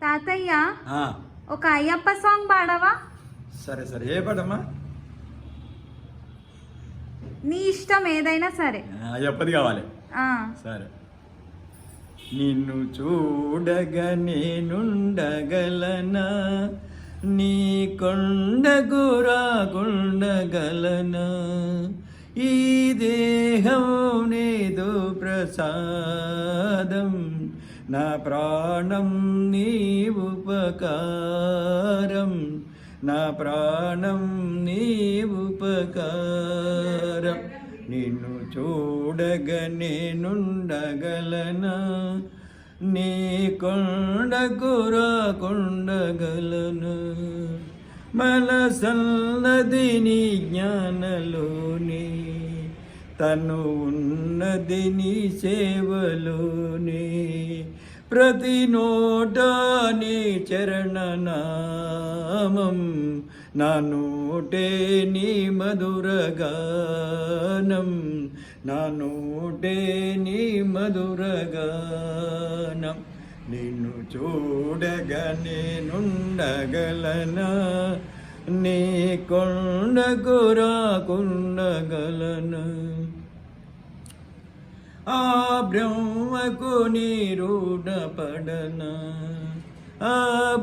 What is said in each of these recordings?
తాతయ్య ఒక అయ్యప్ప సాంగ్ పాడవా? సరే సరే, ఏ పాటమ్మా? నీ ఇష్టం ఏదైనా సరే. అయ్యప్పది కావాలి. సరే. నిన్ను చూడగా నేనుండగలనా, నీ కొండకు రాకుండగలనా, ఈ దేహం నీదు ప్రసాదం, నా ప్రాణం నీ ఉపకారం, నా ప్రాణం నీ ఉపకారం. నిన్ను చూడగా నేనుండగలనా, నీ కొండకు రాకుండగలనా, మనసన్నది నీ జ్ఞానలోనే, తను ఉన్నది నీ సేవలోనే, ప్రతి నోట నీ చరణనామం, నా నోటే నీ మధురగానం, నా నోటే నీ మధురగానం. నిన్ను చూడగా నేనుండగలనా, నీ కొండకు రాకుండగలనా, ఆ బ్రహ్మకు నీ రుణపడనా, ఆ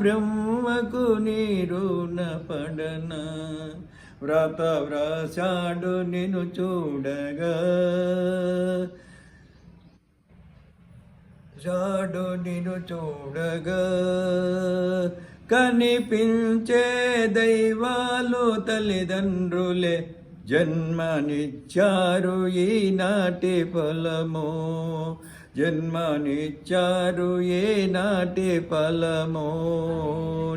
బ్రహ్మకు నీ రుణపడనా, వ్రత వ్రసాడు నిన్ను చూడగా, చాడు నిన్ను చూడగా, కనిపించే దైవాలు తల్లిదండ్రులే, జన్మనిచ్చారు ఈనాటి ఫలమో, జన్మనిచ్చారు ఏనాటి ఫలమో,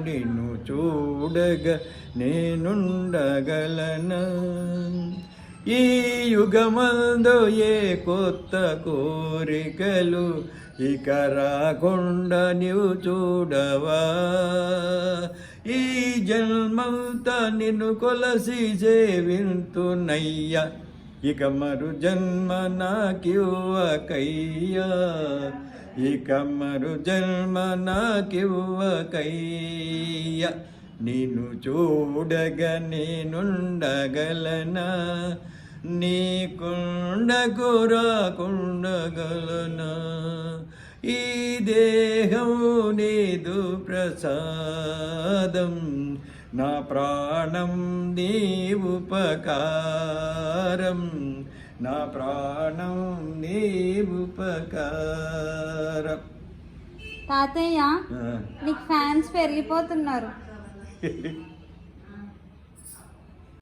నిన్ను చూడగా నేనుండగలనా, ఈ యుగమందు ఏ కొత్త కోరికలు ఇక రాకుండా నీవు చూడవా, ఈ జన్మంతా నిన్ను కొలసి సేవింతునయ్యా, ఇక మరు జన్మ నాకివ్వకయ్యా, ఇక మరు జన్మ నాకివ్వకయ్యా. నిన్ను చూడగా నేనుండగలనా, నీ కొండకు రాకుండగలనా, ఈ దేహం నీదు ప్రసాదం, నా ప్రాణం నీ ఉపకారం, నా ప్రాణం నీ ఉపకారం. తాతయ్య నీకు ఫ్యాన్స్ పెరిగిపోతున్నారు.